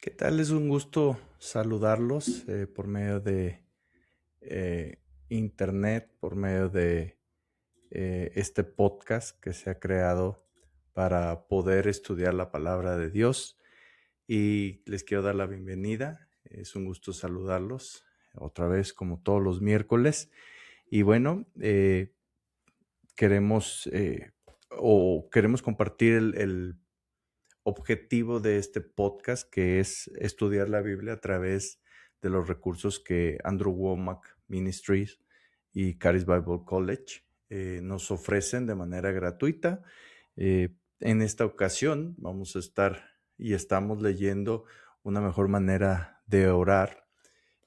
¿Qué tal? Es un gusto saludarlos por medio de eh, internet, por medio de este podcast que se ha creado para poder estudiar la palabra de Dios. Y les quiero dar la bienvenida. Es un gusto saludarlos otra vez como todos los miércoles. Y bueno, queremos queremos compartir el objetivo de este podcast, que es estudiar la Biblia a través de los recursos que Andrew Womack Ministries y Caris Bible College nos ofrecen de manera gratuita. En esta ocasión vamos a estar y estamos leyendo una mejor manera de orar.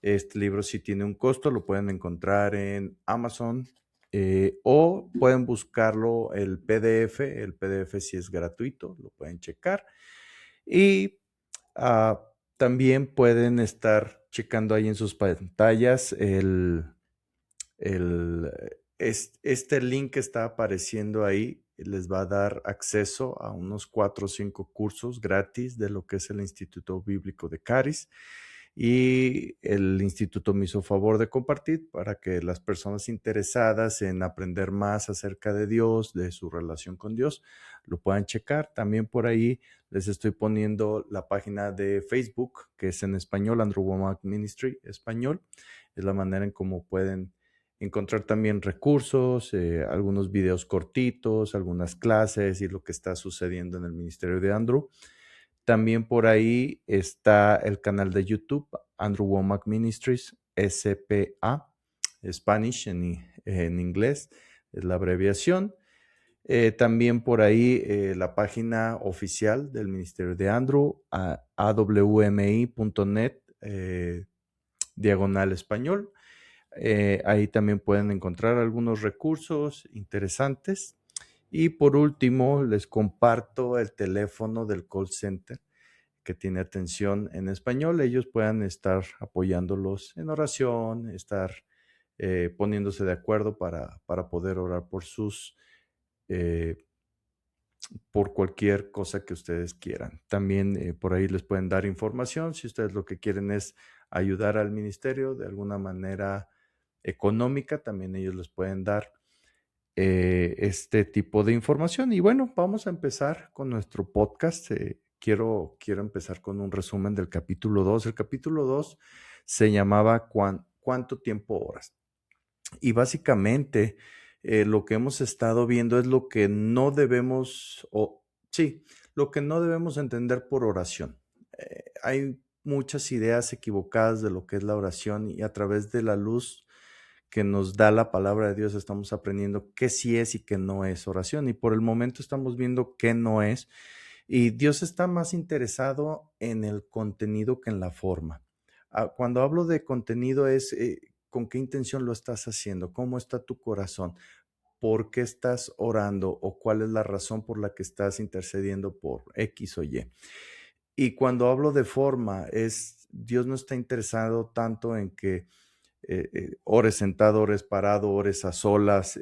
Este libro sí tiene un costo, lo pueden encontrar en Amazon o pueden buscarlo el PDF sí es gratuito, lo pueden checar. Y también pueden estar checando ahí en sus pantallas este link que está apareciendo ahí. Les va a dar acceso a unos 4 o 5 cursos gratis de lo que es el Instituto Bíblico de Caris. Y el instituto me hizo favor de compartir para que las personas interesadas en aprender más acerca de Dios, de su relación con Dios, lo puedan checar. También por ahí les estoy poniendo la página de Facebook, que es en español, Andrew Womack Ministry español. Es la manera en cómo pueden encontrar también recursos, algunos videos cortitos, algunas clases y lo que está sucediendo en el ministerio de Andrew. También por ahí está el canal de YouTube, Andrew Womack Ministries, SPA, Spanish en inglés, es la abreviación. También por ahí la página oficial del Ministerio de Andrew, awmi.net, diagonal español. Ahí también pueden encontrar algunos recursos interesantes. Y por último, les comparto el teléfono del call center que tiene atención en español. Ellos puedan estar apoyándolos en oración, estar poniéndose de acuerdo para poder orar eh, por cualquier cosa que ustedes quieran. También por ahí les pueden dar información si ustedes lo que quieren es ayudar al ministerio de alguna manera económica, también ellos les pueden dar este tipo de información. Y bueno, vamos a empezar con nuestro podcast. Quiero empezar con un resumen del capítulo 2. El capítulo 2 se llamaba ¿Cuánto tiempo oras? Y básicamente lo que hemos estado viendo es lo que no debemos, lo que no debemos entender por oración. Hay muchas ideas equivocadas de lo que es la oración y a través de la luz que nos da la palabra de Dios estamos aprendiendo qué sí es y qué no es oración. Y por el momento estamos viendo qué no es. Y Dios está más interesado en el contenido que en la forma. Cuando hablo de contenido es con qué intención lo estás haciendo, cómo está tu corazón, por qué estás orando o cuál es la razón por la que estás intercediendo por X o Y. Y cuando hablo de forma, Dios no está interesado tanto en que ores sentado, ores parado, ores a solas.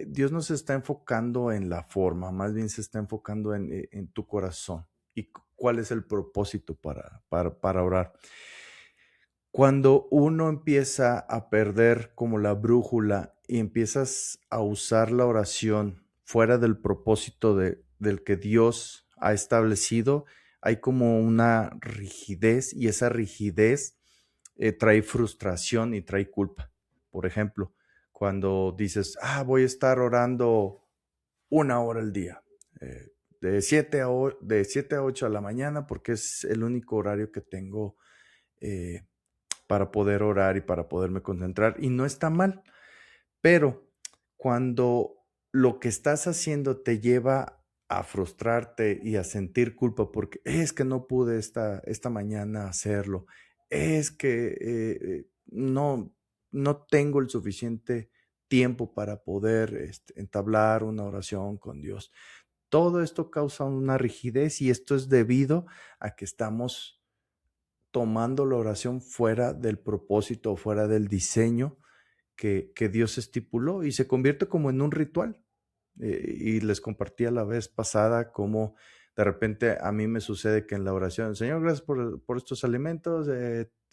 Dios no se está enfocando en la forma, más bien se está enfocando en tu corazón y cuál es el propósito para orar. Cuando uno empieza a perder como la brújula y empiezas a usar la oración fuera del propósito del que Dios ha establecido, hay como una rigidez y esa rigidez trae frustración y trae culpa. Por ejemplo, cuando dices, voy a estar orando 1 hora al día, de 7 a 8 de la mañana, porque es el único horario que tengo eh, para poder orar y para poderme concentrar. Y no está mal, pero cuando lo que estás haciendo te lleva a frustrarte y a sentir culpa porque es que no pude esta mañana hacerlo, es que no tengo el suficiente tiempo para poder entablar una oración con Dios. Todo esto causa una rigidez y esto es debido a que estamos tomando la oración fuera del propósito, fuera del diseño que Dios estipuló y se convierte como en un ritual. Y les compartí a la vez pasada cómo De repente a mí me sucede que en la oración, Señor, gracias por estos alimentos,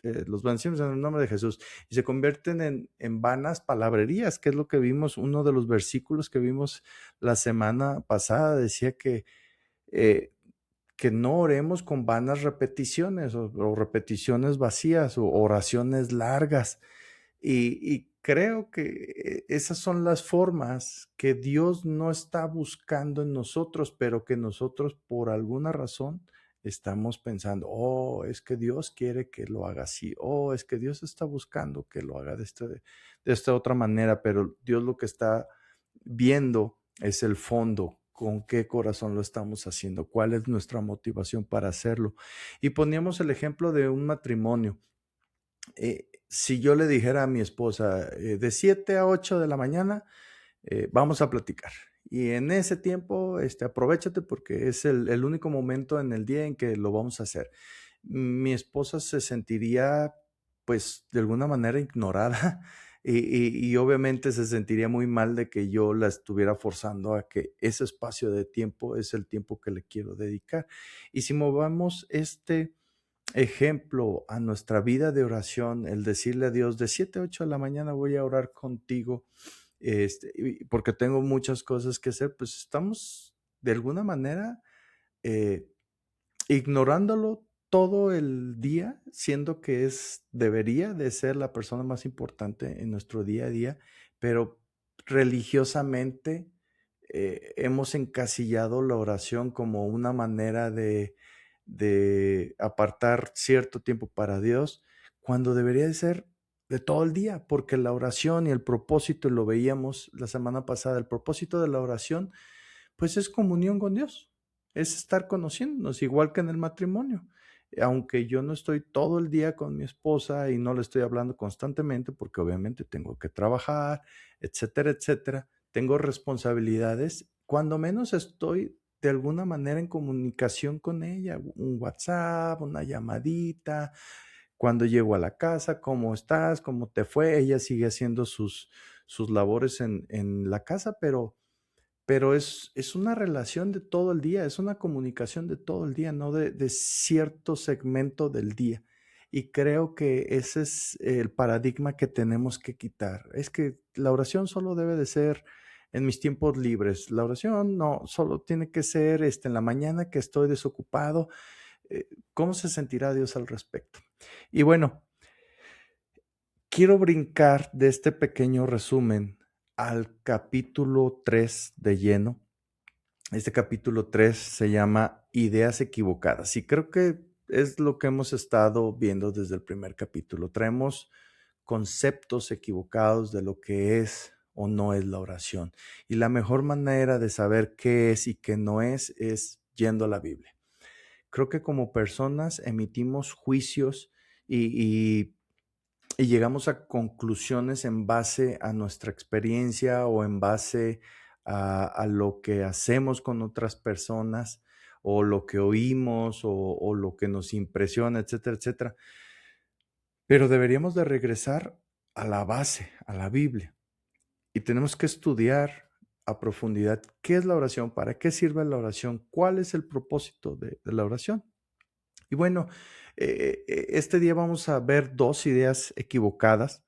los bendecimos en el nombre de Jesús, y se convierten en vanas palabrerías, que es lo que vimos, uno de los versículos que vimos la semana pasada, decía eh, que no oremos con vanas repeticiones o repeticiones vacías o oraciones largas. Y creo que esas son las formas que Dios no está buscando en nosotros, pero que nosotros por alguna razón estamos pensando, oh, es que Dios quiere que lo haga así, oh, es que Dios está buscando que lo haga de esta otra manera, pero Dios lo que está viendo es el fondo, con qué corazón lo estamos haciendo, cuál es nuestra motivación para hacerlo. Y poníamos el ejemplo de un matrimonio. Si yo le dijera a mi esposa, de 7 a 8 de la mañana, vamos a platicar. Y en ese tiempo, aprovéchate porque es el único momento en el día en que lo vamos a hacer. Mi esposa se sentiría, pues, de alguna manera ignorada y obviamente se sentiría muy mal de que yo la estuviera forzando a que ese espacio de tiempo es el tiempo que le quiero dedicar. Y si movamos ejemplo a nuestra vida de oración, el decirle a Dios, de 7 a 8 de la mañana voy a orar contigo, porque tengo muchas cosas que hacer, pues estamos de alguna manera eh, ignorándolo todo el día, siendo que debería de ser la persona más importante en nuestro día a día, pero religiosamente hemos encasillado la oración como una manera de apartar cierto tiempo para Dios, cuando debería de ser de todo el día, porque la oración y el propósito, y lo veíamos la semana pasada, el propósito de la oración, pues es comunión con Dios, es estar conociéndonos, igual que en el matrimonio. Aunque yo no estoy todo el día con mi esposa y no le estoy hablando constantemente, porque obviamente tengo que trabajar, etcétera, etcétera, tengo responsabilidades, cuando menos estoy de alguna manera en comunicación con ella, un WhatsApp, una llamadita, cuando llego a la casa, ¿cómo estás? ¿Cómo te fue? Ella sigue haciendo sus labores en la casa, pero es una relación de todo el día, es una comunicación de todo el día, no de cierto segmento del día. Y creo que ese es el paradigma que tenemos que quitar. Es que la oración solo debe de ser en mis tiempos libres. La oración no, solo tiene que ser en la mañana que estoy desocupado. ¿Cómo se sentirá Dios al respecto? Y bueno, quiero brincar de este pequeño resumen al capítulo 3 de lleno. Este capítulo 3 se llama Ideas equivocadas y creo que es lo que hemos estado viendo desde el primer capítulo. Traemos conceptos equivocados de lo que es o no es la oración. Y la mejor manera de saber qué es y qué no es yendo a la Biblia. Creo que como personas emitimos juicios y y llegamos a conclusiones en base a nuestra experiencia o en base a lo que hacemos con otras personas o lo que oímos o lo que nos impresiona, etcétera, etcétera. Pero deberíamos de regresar a la base, a la Biblia. Y tenemos que estudiar a profundidad qué es la oración, para qué sirve la oración, cuál es el propósito de la oración. Y bueno, este día vamos a ver dos ideas equivocadas.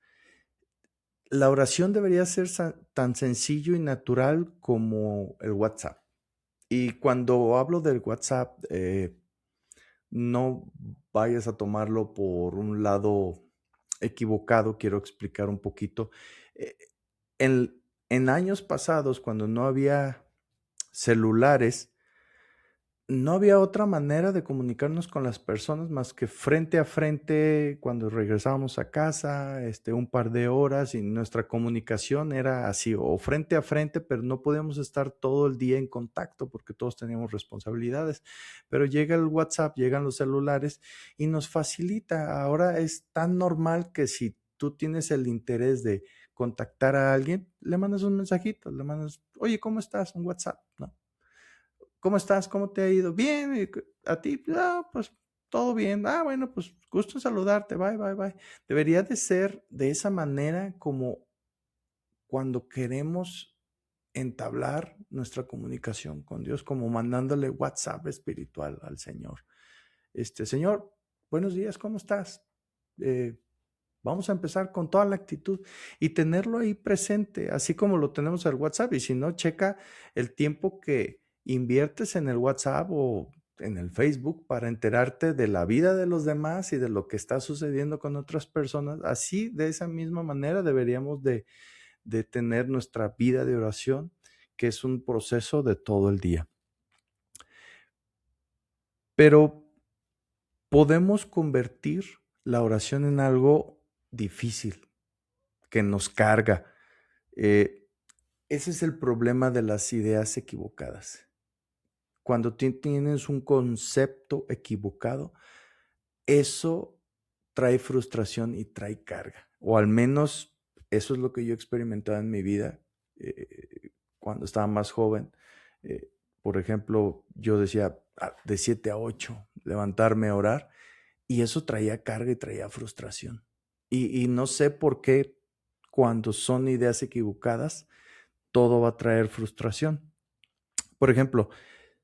La oración debería ser tan sencillo y natural como el WhatsApp. Y cuando hablo del WhatsApp, no vayas a tomarlo por un lado equivocado, quiero explicar un poquito. Eh, en años pasados, cuando no había celulares, no había otra manera de comunicarnos con las personas más que frente a frente cuando regresábamos a casa, un par de horas y nuestra comunicación era así, o frente a frente, pero no podíamos estar todo el día en contacto porque todos teníamos responsabilidades. Pero llega el WhatsApp, llegan los celulares y nos facilita. Ahora es tan normal que si tú tienes el interés de contactar a alguien, le mandas un mensajito, le mandas, oye, ¿cómo estás? Un WhatsApp, ¿no? ¿Cómo estás? ¿Cómo te ha ido? Bien, a ti, pues todo bien. Bueno, pues gusto en saludarte. Bye, bye, bye. Debería de ser de esa manera como cuando queremos entablar nuestra comunicación con Dios, como mandándole WhatsApp espiritual al Señor. Señor, buenos días, ¿cómo estás? Vamos a empezar con toda la actitud y tenerlo ahí presente, así como lo tenemos en el WhatsApp. Y si no, checa el tiempo que inviertes en el WhatsApp o en el Facebook para enterarte de la vida de los demás y de lo que está sucediendo con otras personas. Así, de esa misma manera, deberíamos de tener nuestra vida de oración, que es un proceso de todo el día. Pero podemos convertir la oración en algo difícil, que nos carga. Ese es el problema de las ideas equivocadas. Cuando tienes un concepto equivocado, eso trae frustración y trae carga. O al menos eso es lo que yo he experimentado en mi vida cuando estaba más joven. Por ejemplo, yo decía de 7 a 8, levantarme a orar, y eso traía carga y traía frustración. Y no sé por qué cuando son ideas equivocadas, todo va a traer frustración. Por ejemplo,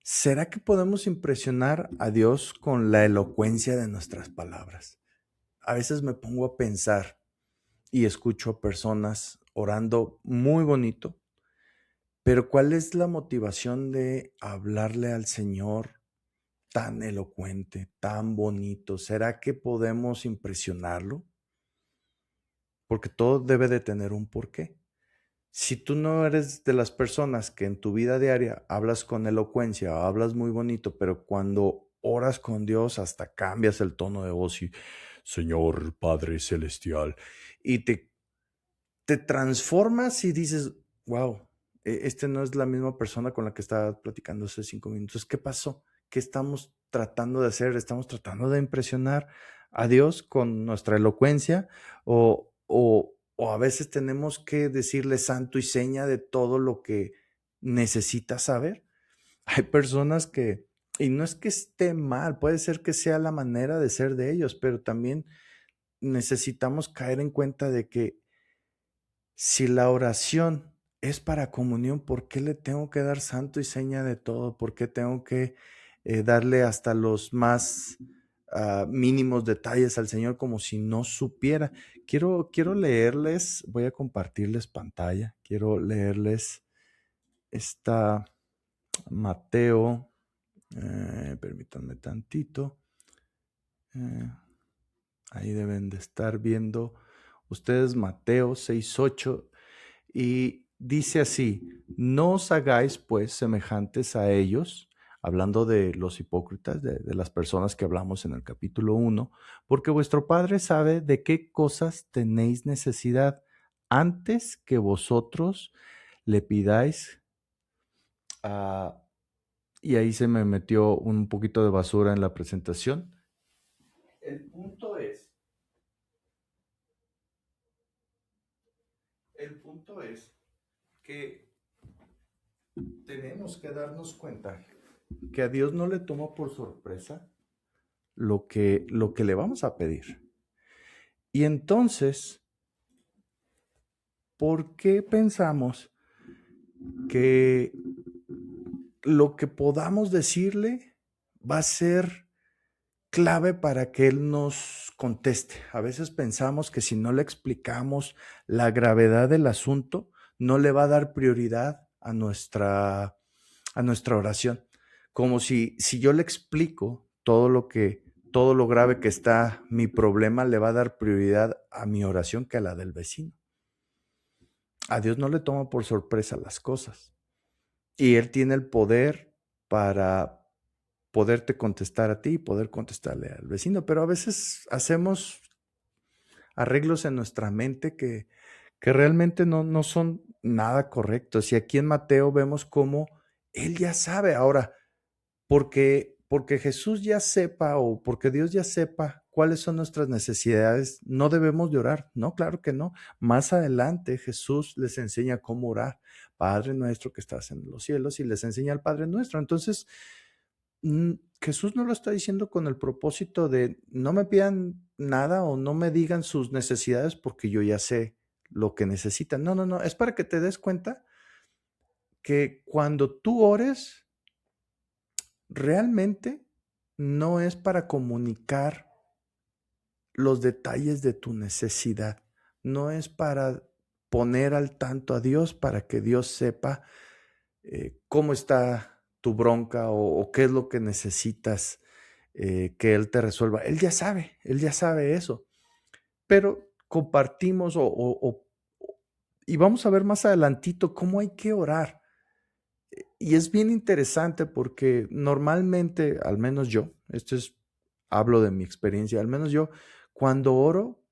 ¿será que podemos impresionar a Dios con la elocuencia de nuestras palabras? A veces me pongo a pensar y escucho a personas orando muy bonito, pero ¿cuál es la motivación de hablarle al Señor tan elocuente, tan bonito? ¿Será que podemos impresionarlo? Porque todo debe de tener un porqué. Si tú no eres de las personas que en tu vida diaria hablas con elocuencia o hablas muy bonito, pero cuando oras con Dios hasta cambias el tono de voz y Señor Padre Celestial, y te transformas y dices, wow, no es la misma persona con la que estaba platicando hace 5 minutos. ¿Qué pasó? ¿Qué estamos tratando de hacer? ¿Estamos tratando de impresionar a Dios con nuestra elocuencia? ¿O a veces tenemos que decirle santo y seña de todo lo que necesita saber? Hay personas que, y no es que esté mal, puede ser que sea la manera de ser de ellos, pero también necesitamos caer en cuenta de que si la oración es para comunión, ¿por qué le tengo que dar santo y seña de todo? ¿Por qué tengo que darle hasta los más mínimos detalles al Señor como si no supiera? Quiero leerles, voy a compartirles pantalla, quiero leerles esta Mateo, permítanme tantito, ahí deben de estar viendo ustedes Mateo 6:8. Y dice así, no os hagáis pues semejantes a ellos, hablando de los hipócritas, de las personas que hablamos en el capítulo 1, porque vuestro Padre sabe de qué cosas tenéis necesidad antes que vosotros le pidáis. Y ahí se me metió un poquito de basura en la presentación. El punto es que tenemos que darnos cuenta que a Dios no le toma por sorpresa lo que le vamos a pedir. Y entonces, ¿por qué pensamos que lo que podamos decirle va a ser clave para que Él nos conteste? A veces pensamos que si no le explicamos la gravedad del asunto, no le va a dar prioridad a nuestra oración. Como si yo le explico todo lo grave que está mi problema, le va a dar prioridad a mi oración que a la del vecino. A Dios no le toma por sorpresa las cosas. Y Él tiene el poder para poderte contestar a ti y poder contestarle al vecino. Pero a veces hacemos arreglos en nuestra mente que realmente no son nada correctos. Y aquí en Mateo vemos cómo Él ya sabe. Ahora, porque Jesús ya sepa o porque Dios ya sepa cuáles son nuestras necesidades, no debemos de orar. No, claro que no. Más adelante Jesús les enseña cómo orar. Padre nuestro que estás en los cielos, y les enseña al Padre nuestro. Entonces, Jesús no lo está diciendo con el propósito de no me pidan nada o no me digan sus necesidades porque yo ya sé lo que necesitan. No, es para que te des cuenta que cuando tú ores, realmente no es para comunicar los detalles de tu necesidad, no es para poner al tanto a Dios para que Dios sepa cómo está tu bronca o qué es lo que necesitas que Él te resuelva. Él ya sabe eso, pero compartimos y vamos a ver más adelantito cómo hay que orar. Y es bien interesante porque normalmente, al menos yo, hablo de mi experiencia, al menos yo, cuando oro,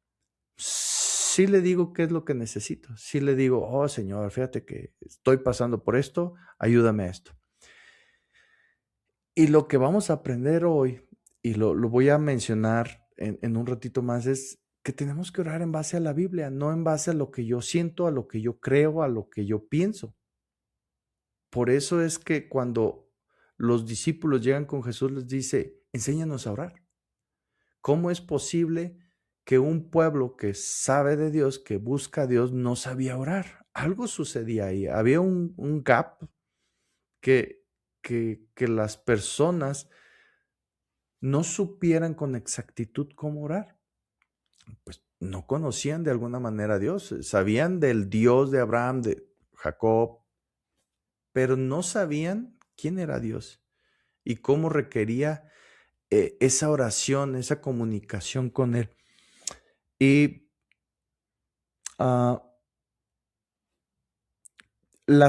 sí le digo qué es lo que necesito. Sí le digo, oh Señor, fíjate que estoy pasando por esto, ayúdame a esto. Y lo que vamos a aprender hoy, y lo voy a mencionar en un ratito más, es que tenemos que orar en base a la Biblia, no en base a lo que yo siento, a lo que yo creo, a lo que yo pienso. Por eso es que cuando los discípulos llegan con Jesús, les dice, enséñanos a orar. ¿Cómo es posible que un pueblo que sabe de Dios, que busca a Dios, no sabía orar? Algo sucedía ahí. Había un gap que las personas no supieran con exactitud cómo orar. Pues no conocían de alguna manera a Dios. Sabían del Dios de Abraham, de Jacob, pero no sabían quién era Dios y cómo requería esa oración, esa comunicación con Él. Y la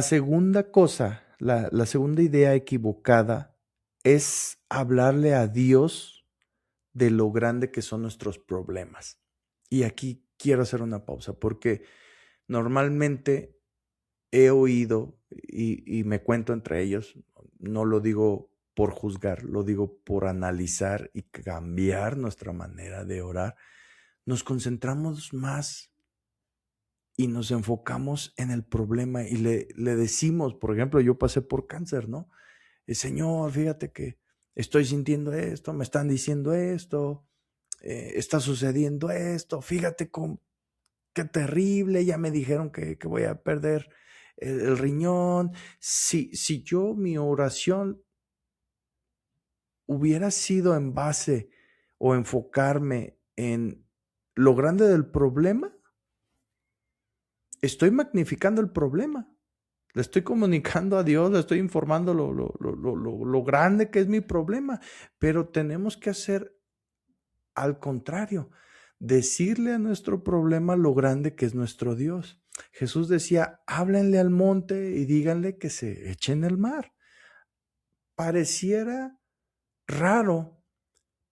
segunda cosa, la segunda idea equivocada es hablarle a Dios de lo grande que son nuestros problemas. Y aquí quiero hacer una pausa porque normalmente he oído y me cuento entre ellos, no lo digo por juzgar, lo digo por analizar y cambiar nuestra manera de orar. Nos concentramos más y nos enfocamos en el problema y le decimos, por ejemplo, yo pasé por cáncer, ¿no? Señor, fíjate que estoy sintiendo esto, me están diciendo esto, está sucediendo esto, fíjate qué terrible, ya me dijeron que voy a perder el riñón. Si yo, mi oración hubiera sido en base o enfocarme en lo grande del problema, estoy magnificando el problema. Le estoy comunicando a Dios, le estoy informando lo grande que es mi problema, pero tenemos que hacer al contrario, decirle a nuestro problema lo grande que es nuestro Dios. Jesús decía, háblenle al monte y díganle que se eche en el mar. Pareciera raro,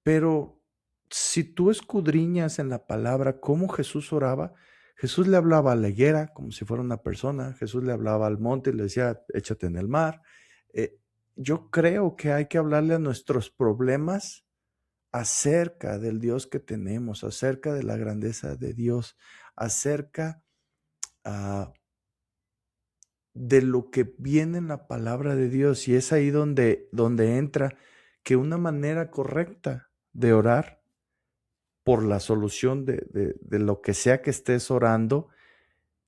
pero si tú escudriñas en la palabra cómo Jesús oraba, Jesús le hablaba a la higuera como si fuera una persona, Jesús le hablaba al monte y le decía, échate en el mar. Yo creo que hay que hablarle a nuestros problemas acerca del Dios que tenemos, acerca de la grandeza de Dios, acerca de lo que viene en la palabra de Dios. Y es ahí donde entra que una manera correcta de orar por la solución de lo que sea que estés orando,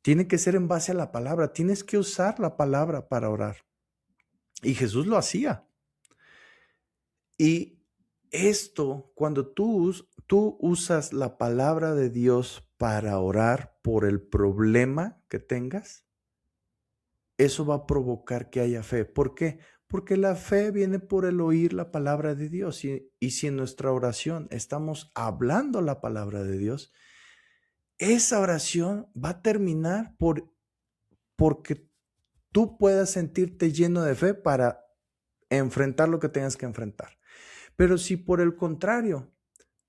tiene que ser en base a la palabra. Tienes que usar la palabra para orar. Y Jesús lo hacía. Y esto, cuando tú usas la palabra de Dios para orar por el problema que tengas, eso va a provocar que haya fe. ¿Por qué? Porque la fe viene por el oír la palabra de Dios. Y si en nuestra oración estamos hablando la palabra de Dios, esa oración va a terminar porque tú puedas sentirte lleno de fe para enfrentar lo que tengas que enfrentar. Pero si por el contrario,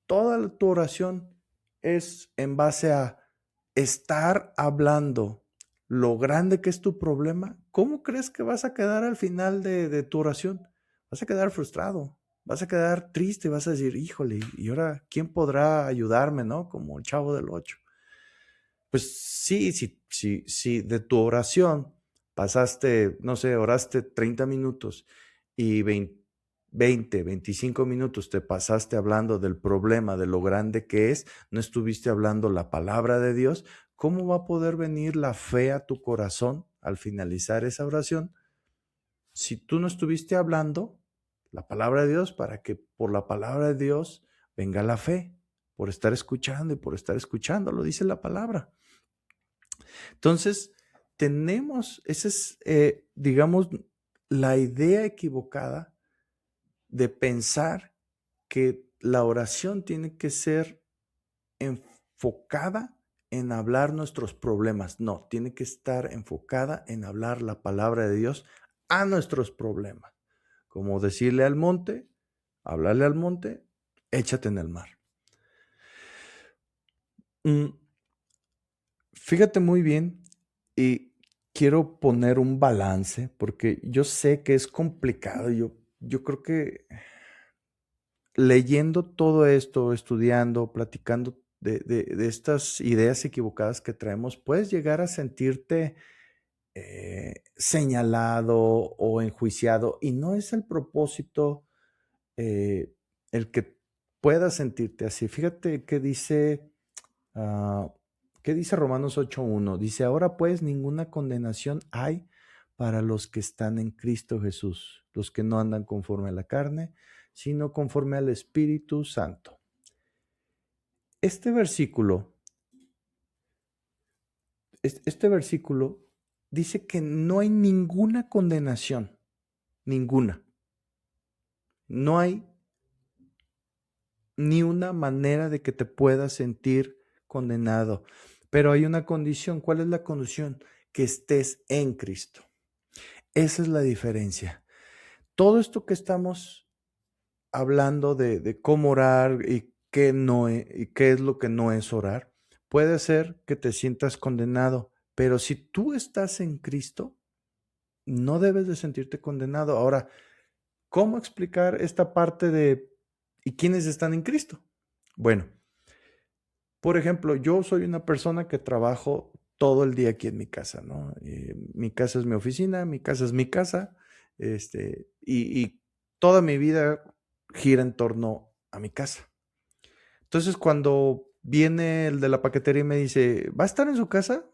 toda tu oración es en base a estar hablando lo grande que es tu problema, ¿cómo crees que vas a quedar al final de tu oración? Vas a quedar frustrado, vas a quedar triste, vas a decir, híjole, ¿y ahora quién podrá ayudarme, no? Como el Chavo del Ocho. Pues sí, si de tu oración pasaste, no sé, oraste 30 minutos y 25 minutos te pasaste hablando del problema, de lo grande que es, no estuviste hablando la palabra de Dios, ¿cómo va a poder venir la fe a tu corazón al finalizar esa oración? si tú no estuviste hablando la palabra de Dios, para que por la palabra de Dios venga la fe, por estar escuchando y por estar escuchando, lo dice la palabra. Entonces, esa es, digamos, la idea equivocada de pensar que la oración tiene que ser enfocada en hablar nuestros problemas. No, tiene que estar enfocada en hablar la palabra de Dios a nuestros problemas. Como decirle al monte, hablarle al monte, échate en el mar. Fíjate muy bien y quiero poner un balance porque yo sé que es complicado. Yo creo que leyendo todo esto, estudiando, platicando de estas ideas equivocadas que traemos, puedes llegar a sentirte señalado o enjuiciado y no es el propósito el que puedas sentirte así. Fíjate ah, qué dice Romanos 8:1. Dice, ahora pues ninguna condenación hay para los que están en Cristo Jesús, los que no andan conforme a la carne, sino conforme al Espíritu Santo. Este versículo dice que no hay ninguna condenación, ninguna. No hay ni una manera de que te puedas sentir condenado. Pero hay una condición. ¿Cuál es la condición? Que estés en Cristo. Esa es la diferencia. Todo esto que estamos hablando de cómo orar y qué no y qué es lo que no es orar, puede ser que te sientas condenado, pero si tú estás en Cristo, no debes de sentirte condenado. Ahora, ¿cómo explicar esta parte de ¿y quiénes están en Cristo? Bueno, por ejemplo, yo soy una persona que trabajo todo el día aquí en mi casa, ¿no? Mi casa es mi oficina, mi casa es mi casa, y toda mi vida gira en torno a mi casa. Entonces, cuando viene el de la paquetería y me dice, ¿va a estar en su casa?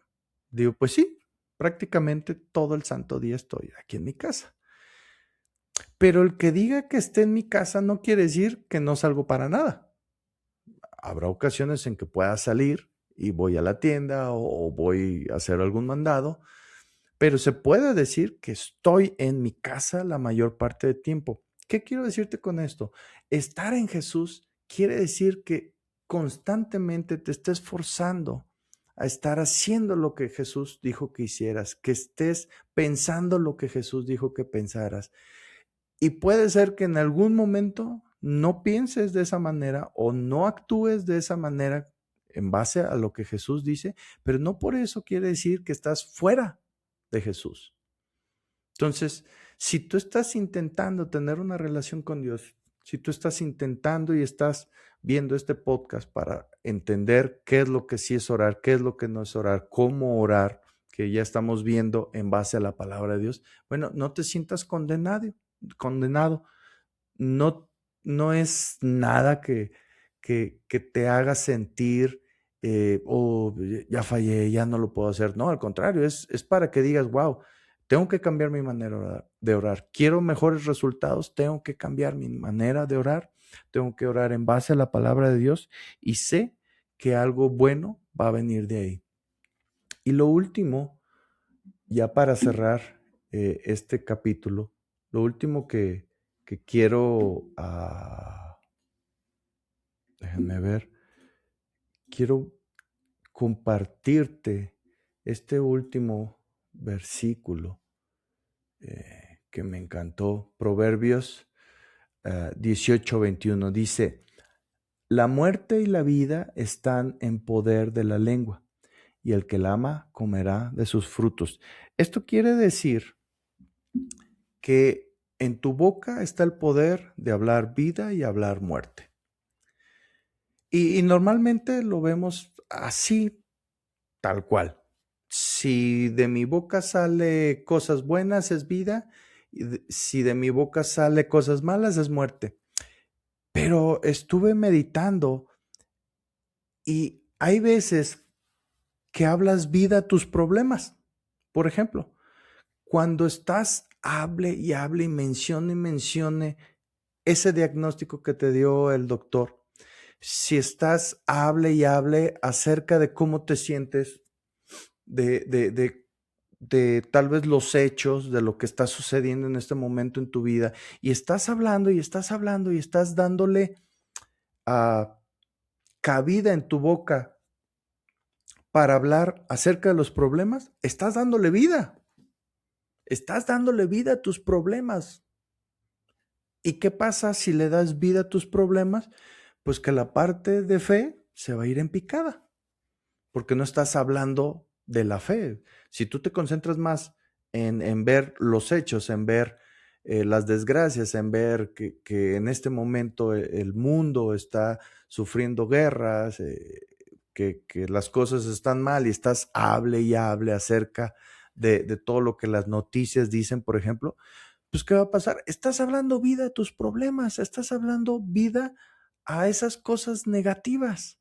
Digo, pues sí, prácticamente todo el santo día estoy aquí en mi casa. Pero el que diga que esté en mi casa no quiere decir que no salgo para nada. Habrá ocasiones en que pueda salir y voy a la tienda o voy a hacer algún mandado, pero se puede decir que estoy en mi casa la mayor parte del tiempo. ¿Qué quiero decirte con esto? Estar en Jesús quiere decir que constantemente te estés forzando a estar haciendo lo que Jesús dijo que hicieras, que estés pensando lo que Jesús dijo que pensaras. Y puede ser que en algún momento no pienses de esa manera o no actúes de esa manera en base a lo que Jesús dice, pero no por eso quiere decir que estás fuera de Jesús. Entonces, si tú estás intentando tener una relación con Dios, si tú estás intentando y estás viendo este podcast para entender qué es lo que sí es orar, qué es lo que no es orar, cómo orar, que ya estamos viendo en base a la palabra de Dios, bueno, no te sientas condenado. No, no es nada que te haga sentir, ya fallé, ya no lo puedo hacer. No, al contrario, es para que digas, wow, tengo que cambiar mi manera de orar. Quiero mejores resultados, tengo que cambiar mi manera de orar. Tengo que orar en base a la palabra de Dios y sé que algo bueno va a venir de ahí. Y lo último, ya para cerrar este capítulo, lo último que quiero, déjenme ver, quiero compartirte este último versículo que me encantó. Proverbios 18:21 dice, la muerte y la vida están en poder de la lengua, y el que la ama comerá de sus frutos. Esto quiere decir que en tu boca está el poder de hablar vida y hablar muerte. Y normalmente lo vemos así, tal cual. Si de mi boca sale cosas buenas es vida, y si de mi boca sale cosas malas es muerte. Pero estuve meditando y hay veces que hablas vida a tus problemas. Por ejemplo, cuando estás hable y mencione ese diagnóstico que te dio el doctor. Si estás, hable y hable acerca de cómo te sientes, de, de, de, de tal vez los hechos, de lo que está sucediendo en este momento en tu vida, y estás hablando y estás hablando y estás dándole cabida en tu boca para hablar acerca de los problemas, estás dándole vida a tus problemas. ¿Y qué pasa si le das vida a tus problemas? Pues que la parte de fe se va a ir en picada, porque no estás hablando de la fe. Si tú te concentras más en ver los hechos, en ver las desgracias, en ver que en este momento el mundo está sufriendo guerras, que las cosas están mal y estás hable y hable acerca de todo lo que las noticias dicen, por ejemplo, pues ¿qué va a pasar? Estás hablando vida a tus problemas, estás hablando vida a esas cosas negativas.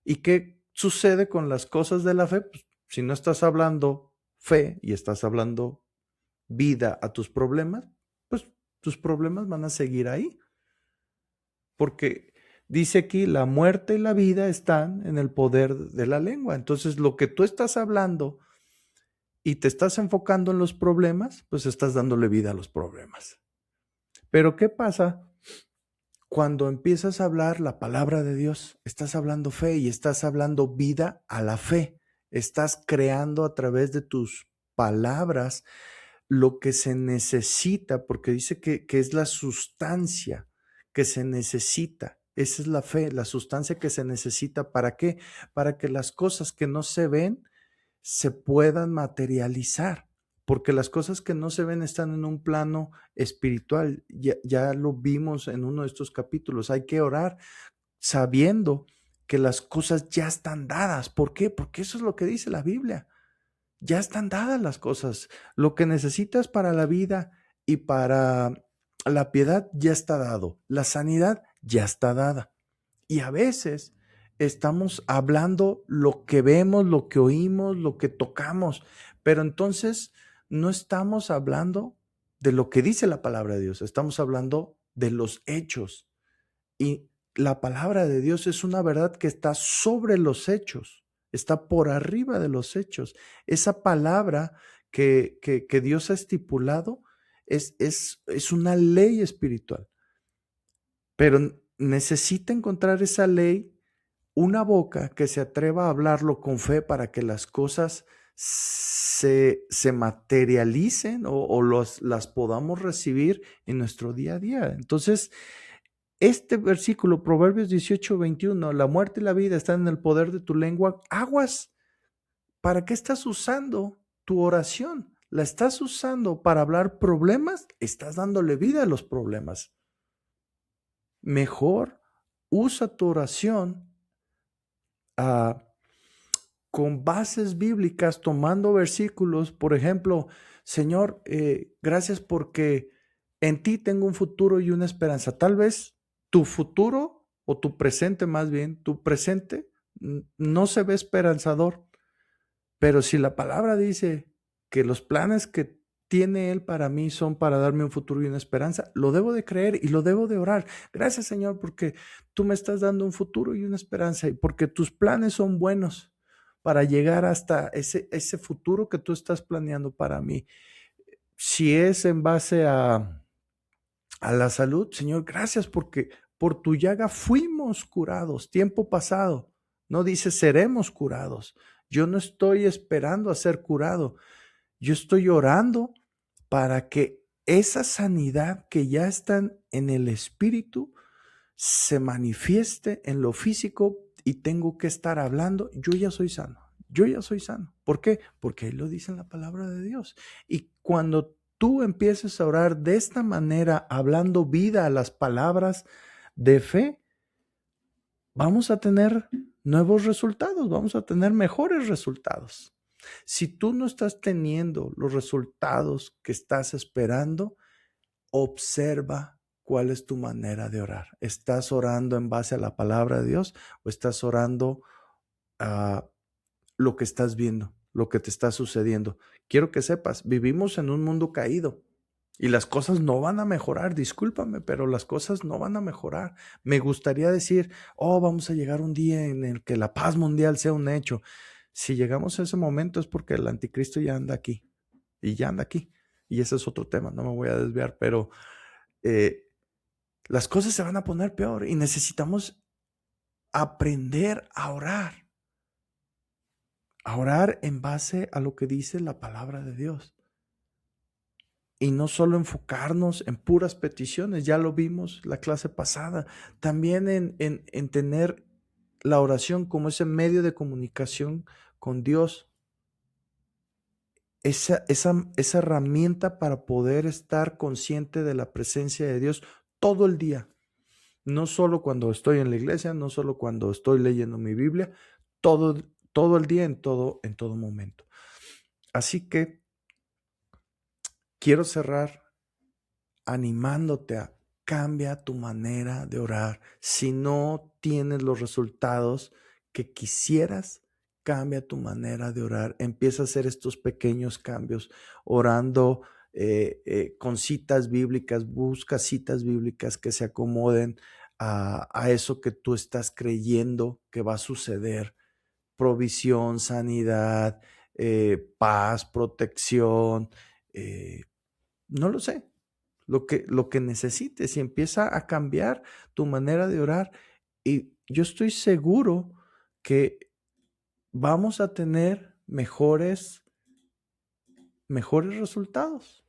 ¿Y qué sucede con las cosas de la fe? Pues, si no estás hablando fe y estás hablando vida a tus problemas, pues tus problemas van a seguir ahí. Porque dice aquí, la muerte y la vida están en el poder de la lengua. Entonces, lo que tú estás hablando y te estás enfocando en los problemas, pues estás dándole vida a los problemas. Pero ¿qué pasa cuando empiezas a hablar la palabra de Dios? Estás hablando fe y estás hablando vida a la fe. Estás creando a través de tus palabras lo que se necesita, porque dice que es la sustancia que se necesita. Esa es la fe, la sustancia que se necesita. ¿Para qué? Para que las cosas que no se ven se puedan materializar, porque las cosas que no se ven están en un plano espiritual. Ya lo vimos en uno de estos capítulos. Hay que orar sabiendo que las cosas ya están dadas. ¿Por qué? Porque eso es lo que dice la Biblia. Ya están dadas las cosas. Lo que necesitas para la vida y para la piedad ya está dado. La sanidad ya está dada. Y a veces estamos hablando lo que vemos, lo que oímos, lo que tocamos, pero entonces no estamos hablando de lo que dice la palabra de Dios, estamos hablando de los hechos. Y la palabra de Dios es una verdad que está sobre los hechos, está por arriba de los hechos. Esa palabra que Dios ha estipulado es una ley espiritual, pero necesita encontrar esa ley una boca que se atreva a hablarlo con fe para que las cosas se materialicen o las podamos recibir en nuestro día a día. Entonces, este versículo, Proverbios 18:21, la muerte y la vida están en el poder de tu lengua. Aguas, ¿para qué estás usando tu oración? ¿La estás usando para hablar problemas? Estás dándole vida a los problemas. Mejor usa tu oración con bases bíblicas, tomando versículos. Por ejemplo, Señor, gracias porque en ti tengo un futuro y una esperanza. Tal vez tu futuro o tu presente, más bien, tu presente no se ve esperanzador, pero si la palabra dice que los planes que tiene Él para mí son para darme un futuro y una esperanza, lo debo de creer y lo debo de orar. Gracias, Señor, porque tú me estás dando un futuro y una esperanza y porque tus planes son buenos para llegar hasta ese futuro que tú estás planeando para mí. Si es en base a la salud, Señor, gracias porque por tu llaga fuimos curados, tiempo pasado. No dice seremos curados. Yo no estoy esperando a ser curado. Yo estoy orando para que esa sanidad que ya está en el espíritu se manifieste en lo físico y tengo que estar hablando, yo ya soy sano, yo ya soy sano. ¿Por qué? Porque ahí lo dice en la palabra de Dios. Y cuando tú empieces a orar de esta manera, hablando vida a las palabras de fe, vamos a tener nuevos resultados, vamos a tener mejores resultados. Si tú no estás teniendo los resultados que estás esperando, observa cuál es tu manera de orar. ¿Estás orando en base a la palabra de Dios o estás orando a lo que estás viendo, lo que te está sucediendo? Quiero que sepas, vivimos en un mundo caído. Y las cosas no van a mejorar, discúlpame, pero las cosas no van a mejorar. Me gustaría decir, oh, vamos a llegar un día en el que la paz mundial sea un hecho. Si llegamos a ese momento es porque el anticristo ya anda aquí, y ya anda aquí. Y ese es otro tema, no me voy a desviar, pero las cosas se van a poner peor y necesitamos aprender a orar en base a lo que dice la palabra de Dios. Y no solo enfocarnos en puras peticiones, ya lo vimos la clase pasada, también en tener la oración como ese medio de comunicación con Dios, esa herramienta para poder estar consciente de la presencia de Dios todo el día, no solo cuando estoy en la iglesia, no solo cuando estoy leyendo mi Biblia, todo, todo el día, en todo momento. Así que quiero cerrar animándote a cambia tu manera de orar. Si no tienes los resultados que quisieras, cambia tu manera de orar. Empieza a hacer estos pequeños cambios, orando con citas bíblicas. Busca citas bíblicas que se acomoden a eso que tú estás creyendo que va a suceder. Provisión, sanidad, paz, protección, no lo sé, lo que necesites, y empieza a cambiar tu manera de orar. Y yo estoy seguro que vamos a tener mejores resultados.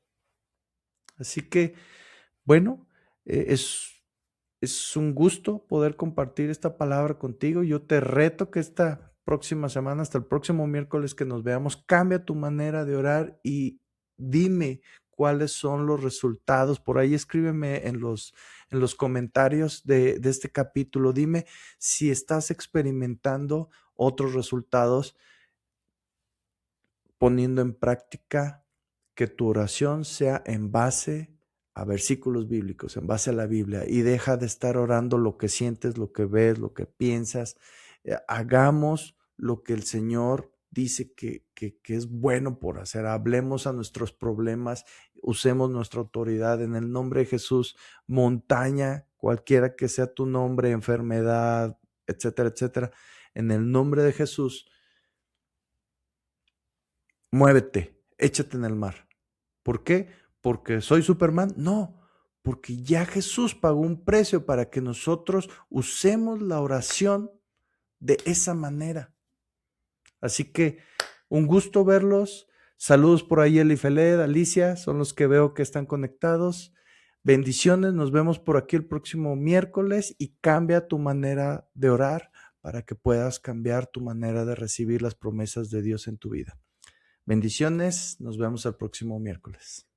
Así que, bueno, es un gusto poder compartir esta palabra contigo. Yo te reto que esta próxima semana, hasta el próximo miércoles que nos veamos, cambia tu manera de orar y dime cuáles son los resultados. Por ahí escríbeme en los comentarios de este capítulo. Dime si estás experimentando otros resultados poniendo en práctica que tu oración sea en base a versículos bíblicos, en base a la Biblia, y deja de estar orando lo que sientes, lo que ves, lo que piensas. Hagamos lo que el Señor dice que es bueno por hacer. Hablemos a nuestros problemas, usemos nuestra autoridad en el nombre de Jesús. Montaña, cualquiera que sea tu nombre, enfermedad, etcétera, etcétera, en el nombre de Jesús, muévete, échate en el mar. ¿Por qué? ¿Porque soy Superman? No, porque ya Jesús pagó un precio para que nosotros usemos la oración de esa manera. Así que un gusto verlos. Saludos por ahí, Elifeled, Alicia, son los que veo que están conectados. Bendiciones, nos vemos por aquí el próximo miércoles y cambia tu manera de orar para que puedas cambiar tu manera de recibir las promesas de Dios en tu vida. Bendiciones, nos vemos el próximo miércoles.